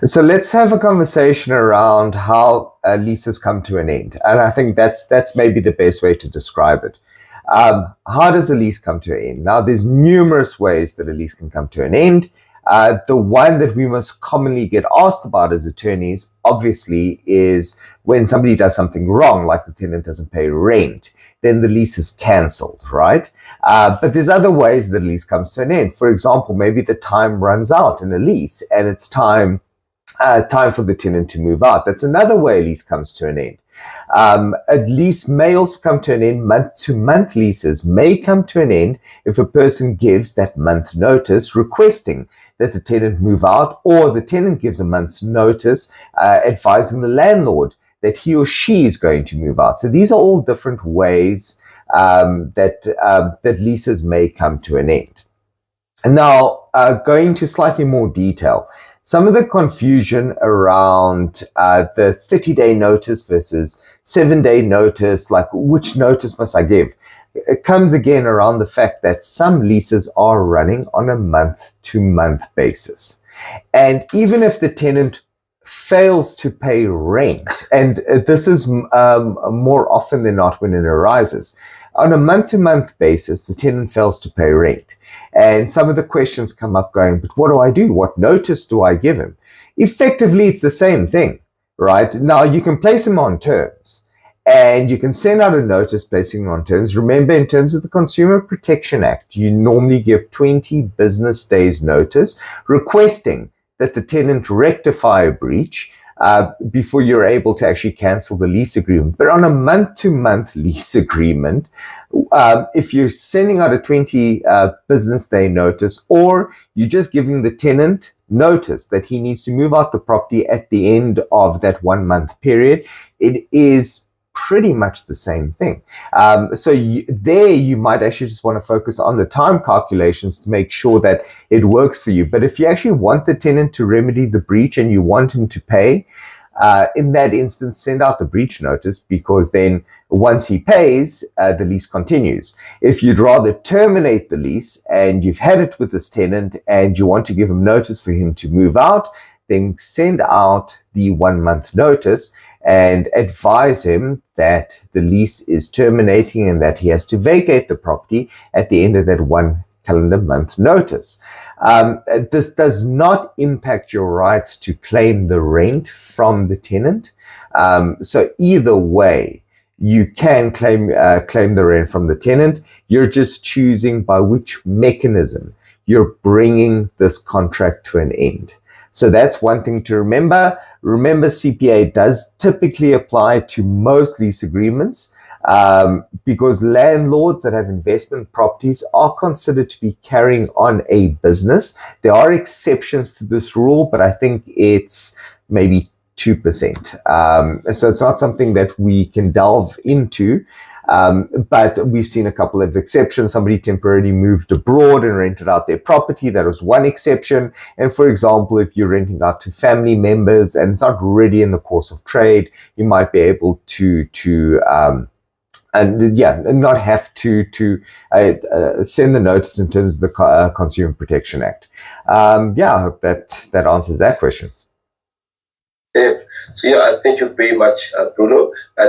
So let's have a conversation around how leases come to an end. And I think that's maybe the best way to describe it. How does a lease come to an end? Now, there's numerous ways that a lease can come to an end. The one that we most commonly get asked about as attorneys, obviously, is when somebody does something wrong, like the tenant doesn't pay rent, then the lease is cancelled, right? But there's other ways the lease comes to an end. For example, maybe the time runs out in a lease and it's time for the tenant to move out. That's another way a lease comes to an end. A lease may also come to an end. Month-to-month leases may come to an end if a person gives that month notice requesting that the tenant move out, or the tenant gives a month's notice advising the landlord that he or she is going to move out. So these are all different ways that leases may come to an end. And now, going into slightly more detail, some of the confusion around the 30-day notice versus 7-day notice, like which notice must I give? It comes again around the fact that some leases are running on a month-to-month basis. And even if the tenant fails to pay rent, and this is more often than not when it arises, on a month-to-month basis, the tenant fails to pay rent. And some of the questions come up going, but what do I do? What notice do I give him? Effectively, it's the same thing, right? Now, you can place him on terms, and you can send out a notice placing him on terms. Remember, in terms of the Consumer Protection Act, you normally give 20 business days notice requesting that the tenant rectify a breach before you're able to actually cancel the lease agreement. But on a month-to-month lease agreement, if you're sending out a 20 business day notice, or you're just giving the tenant notice that he needs to move out the property at the end of that 1 month period, it is pretty much the same thing. So you might actually just want to focus on the time calculations to make sure that it works for you. But if you actually want the tenant to remedy the breach and you want him to pay, in that instance, send out the breach notice, because then once he pays, the lease continues. If you'd rather terminate the lease and you've had it with this tenant and you want to give him notice for him to move out, then send out the 1 month notice and advise him that the lease is terminating and that he has to vacate the property at the end of that 1 calendar month notice. This does not impact your rights to claim the rent from the tenant. So either way, you can claim the rent from the tenant. You're just choosing by which mechanism you're bringing this contract to an end. So that's one thing to remember. Remember, CPA does typically apply to most lease agreements because landlords that have investment properties are considered to be carrying on a business. There are exceptions to this rule, but I think it's maybe 2%. So it's not something that we can delve into. But we've seen a couple of exceptions. Somebody temporarily moved abroad and rented out their property. That was one exception. And for example, if you're renting out to family members and it's not really in the course of trade, you might be able to not have to send the notice in terms of the Consumer Protection Act. I hope that answers that question. Yeah. So I thank you very much, Bruno.